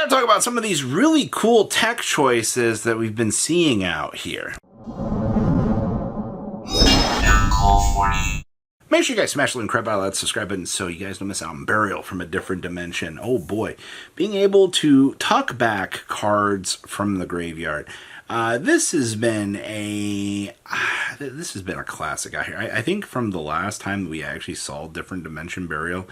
gotta talk about some of these really cool tech choices that we've been seeing out here. Make sure you guys smash the link, crap out of that subscribe button so you guys don't miss out on Burial from a Different Dimension. Oh boy, being able to tuck back cards from the graveyard. This has been a classic out here. I think from the last time we actually saw Different Dimension Burial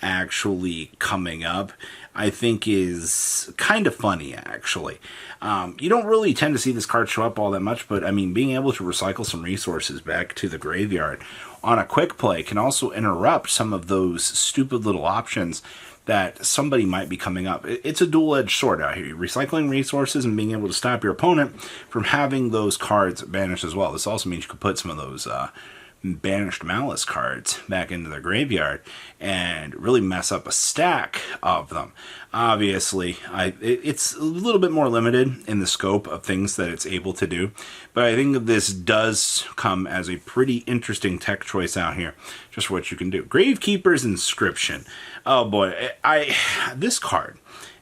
actually coming up, I think is kind of funny, actually. You don't really tend to see this card show up all that much, but I mean, being able to recycle some resources back to the graveyard on a quick play can also interrupt some of those stupid little options that somebody might be coming up. It's a dual-edged sword out here. You're recycling resources and being able to stop your opponent from having those cards banished as well. This also means you could put some of those banished Malice cards back into the graveyard and really mess up a stack of them. Obviously, it's a little bit more limited in the scope of things that it's able to do, but I think this does come as a pretty interesting tech choice out here, just what you can do. Gravekeeper's Inscription. Oh boy, this card,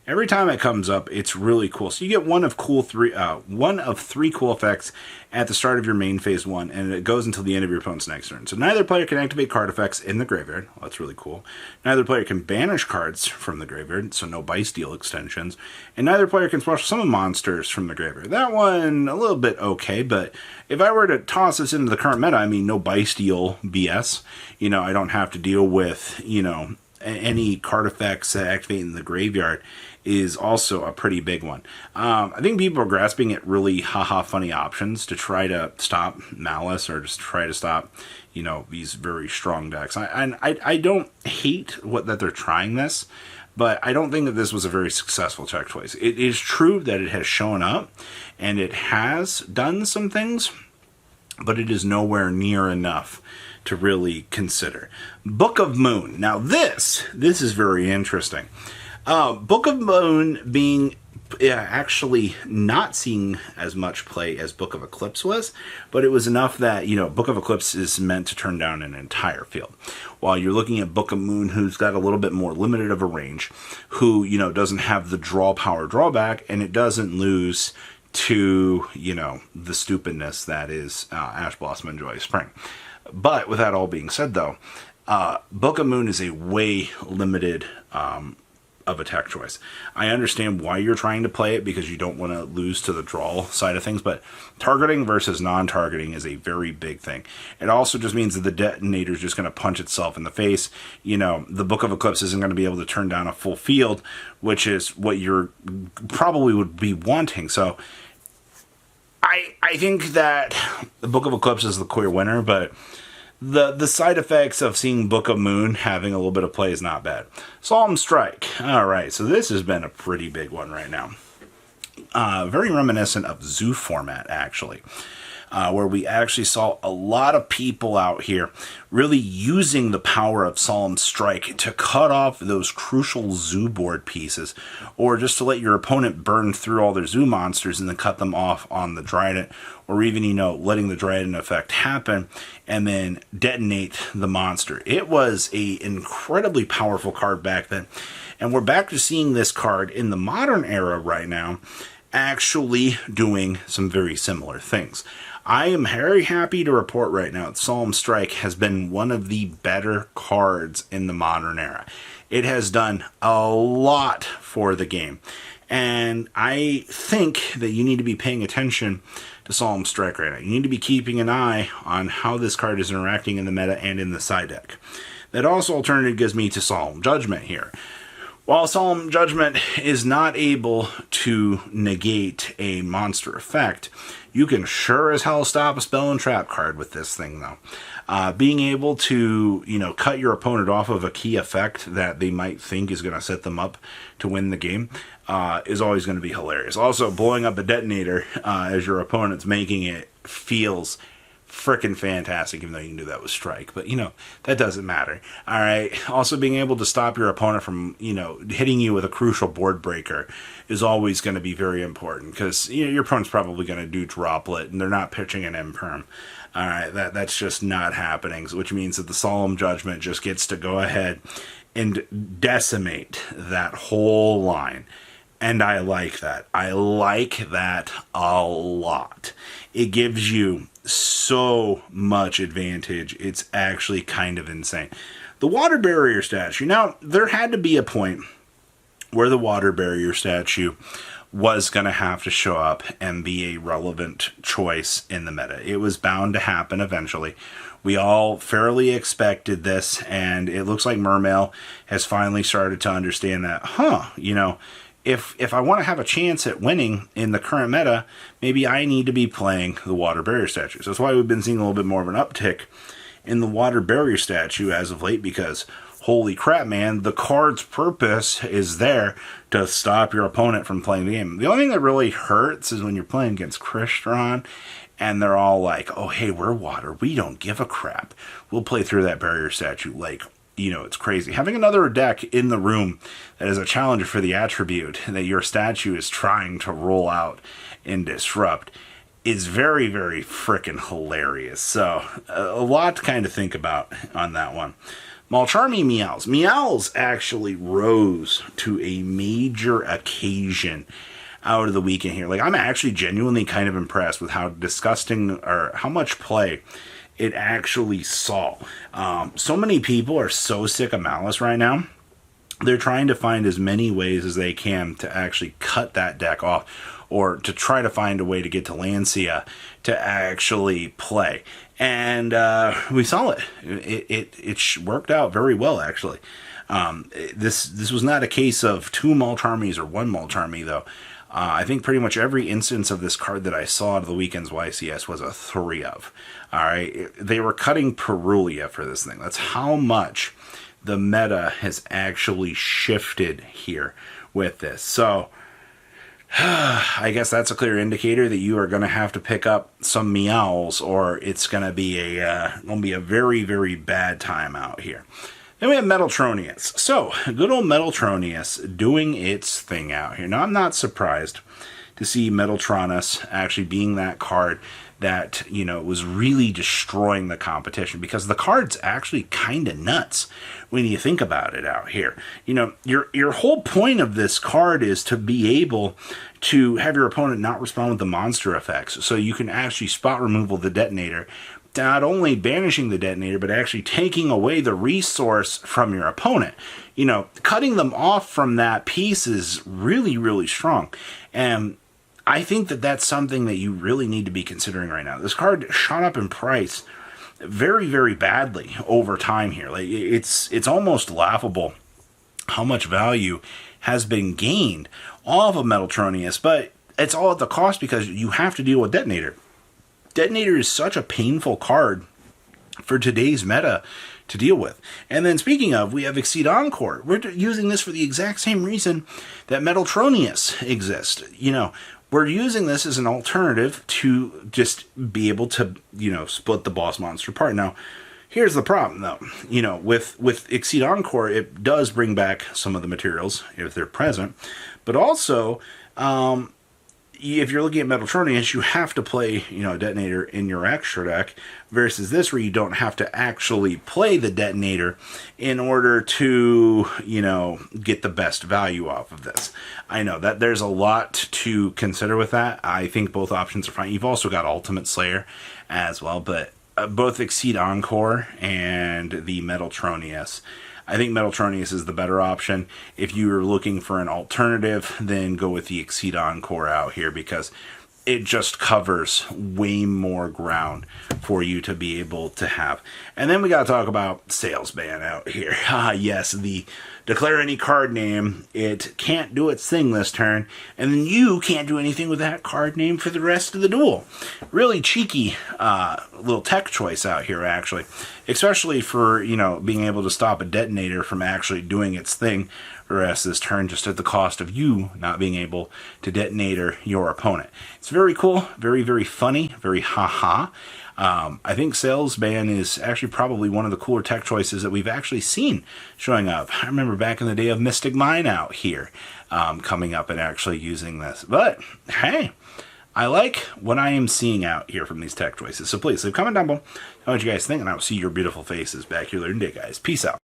every time it comes up, it's really cool. So you get one of three cool effects at the start of your main phase 1, and it goes until the end of your opponent's next turn. So neither player can activate card effects in the graveyard. Well, that's really cool. Neither player can banish cards from the graveyard, so no Bysteel extensions. And neither player can special summon monsters from the graveyard. That one, a little bit okay, but if I were to toss this into the current meta, I mean, no Bysteel BS. You know, I don't have to deal with, you know, any card effects that activate in the graveyard is also a pretty big one. I think people are grasping at really funny options to try to stop Malice or just try to stop, you know, these very strong decks. I don't hate that they're trying this, but I don't think that this was a very successful tech choice. It is true that it has shown up and it has done some things, but it is nowhere near enough to really consider. Book of Moon. Now this is very interesting. Book of Moon being actually not seeing as much play as Book of Eclipse was, but it was enough that, you know, Book of Eclipse is meant to turn down an entire field. While you're looking at Book of Moon, who's got a little bit more limited of a range, who, you know, doesn't have the draw power drawback, and it doesn't lose to, you know, the stupidness that is Ash Blossom and Joyous Spring. But with that all being said, though, Book of Moon is a way limited of a tech choice. I understand why you're trying to play it, because you don't want to lose to the draw side of things, but targeting versus non-targeting is a very big thing. It also just means that the detonator is just going to punch itself in the face. You know, the Book of Eclipse isn't going to be able to turn down a full field, which is what you're probably would be wanting. So I think that the Book of Eclipse is the clear winner, but the side effects of seeing Book of Moon having a little bit of play is not bad. Solemn Strike. Alright, so this has been a pretty big one right now. Very reminiscent of Zoo format, actually. Where we actually saw a lot of people out here really using the power of Solemn Strike to cut off those crucial zoo board pieces, or just to let your opponent burn through all their zoo monsters and then cut them off on the Dryden, or even, you know, letting the Dryden effect happen and then detonate the monster. It was an incredibly powerful card back then, and we're back to seeing this card in the modern era right now actually doing some very similar things. I am very happy to report right now that Solemn Strike has been one of the better cards in the modern era. It has done a lot for the game, and I think that you need to be paying attention to Solemn Strike right now. You need to be keeping an eye on how this card is interacting in the meta and in the side deck. That also alternative gives me to Solemn Judgment here. While Solemn Judgment is not able to negate a monster effect, you can sure as hell stop a spell and trap card with this thing, though. Being able to, you know, cut your opponent off of a key effect that they might think is going to set them up to win the game is always going to be hilarious. Also, blowing up a detonator as your opponent's making it feels freaking fantastic, even though you can do that with Strike. But, you know, that doesn't matter. All right. Also, being able to stop your opponent from, you know, hitting you with a crucial board breaker is always going to be very important, because, you know, your opponent's probably going to do Droplet, and they're not pitching an Imperm. All right. That's just not happening, which means that the Solemn Judgment just gets to go ahead and decimate that whole line. And I like that. I like that a lot. It gives you so much advantage. It's actually kind of insane. The water barrier statue. Now, there had to be a point where the water barrier statue was going to have to show up and be a relevant choice in the meta. It was bound to happen eventually. We all fairly expected this, and it looks like Mermail has finally started to understand that, you know, if I want to have a chance at winning in the current meta, maybe I need to be playing the water barrier statue. So that's why we've been seeing a little bit more of an uptick in the water barrier statue as of late, because holy crap, man, the card's purpose is there to stop your opponent from playing the game. The only thing that really hurts is when you're playing against Crystron and they're all like, oh, hey, we're water. We don't give a crap. We'll play through that barrier statue. Like, you know, it's crazy. Having another deck in the room that is a challenger for the attribute that your statue is trying to roll out and disrupt is very, very freaking hilarious. So, a lot to kind of think about on that one. Mulcharmy meowls. Meowls actually rose to a major occasion out of the weekend here. Like, I'm actually genuinely kind of impressed with how disgusting or how much play it actually saw. So many people are so sick of Malice right now. They're trying to find as many ways as they can to actually cut that deck off, or to try to find a way to get to Lancia to actually play. And we saw it. It worked out very well, actually. This was not a case of 2 Mulcharmies or 1 Mulcharmy, though. I think pretty much every instance of this card that I saw at the weekend's YCS was a 3 of. All right, they were cutting Perulia for this thing. That's how much the meta has actually shifted here with this. So, I guess that's a clear indicator that you are going to have to pick up some meowls, or it's going to be a very, very bad time out here. Then we have Metaltronus. So, good old Metaltronus doing its thing out here. Now, I'm not surprised to see Metaltronus actually being that card that, you know, was really destroying the competition, because the card's actually kind of nuts when you think about it out here. You know, your whole point of this card is to be able to have your opponent not respond with the monster effects, so you can actually spot removal the detonator, not only banishing the detonator, but actually taking away the resource from your opponent. You know, cutting them off from that piece is really, really strong. And I think that that's something that you really need to be considering right now. This card shot up in price very, very badly over time here. Like, it's almost laughable how much value has been gained off of Metaltronus, but it's all at the cost because you have to deal with Detonator. Detonator is such a painful card for today's meta to deal with. And then speaking of, we have Exceed Encore. We're using this for the exact same reason that Metaltronus exists. You know, we're using this as an alternative to just be able to, you know, split the boss monster apart. Now, here's the problem, though. You know, with Exceed Encore, it does bring back some of the materials if they're present. But also, if you're looking at Metaltronus, you have to play, you know, a detonator in your extra deck, versus this where you don't have to actually play the detonator in order to, you know, get the best value off of this. I know that there's a lot to consider with that. I think both options are fine. You've also got Ultimate Slayer as well, but both Exceed Encore and the Metaltronus, I think Metaltronus is the better option. If you're looking for an alternative, then go with the Exceed Encore out here, because it just covers way more ground for you to be able to have. And then we got to talk about Sales Ban out here. Yes, the declare any card name. It can't do its thing this turn, and then you can't do anything with that card name for the rest of the duel. Really cheeky little tech choice out here, actually. Especially for, you know, being able to stop a detonator from actually doing its thing for the rest of this turn, just at the cost of you not being able to detonator your opponent. It's very cool, very, very funny, very ha-ha. I think Sales Ban is actually probably one of the cooler tech choices that we've actually seen showing up. I remember back in the day of Mystic Mine out here coming up and actually using this. But, hey, I like what I am seeing out here from these tech choices. So please, leave a comment down below. Tell me what you guys think, and I will see your beautiful faces back here later today, guys. Peace out.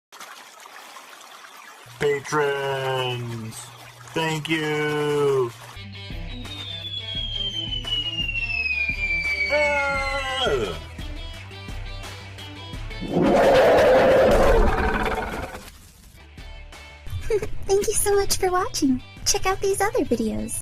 Patrons! Thank you. Thank you so much for watching. Check out these other videos.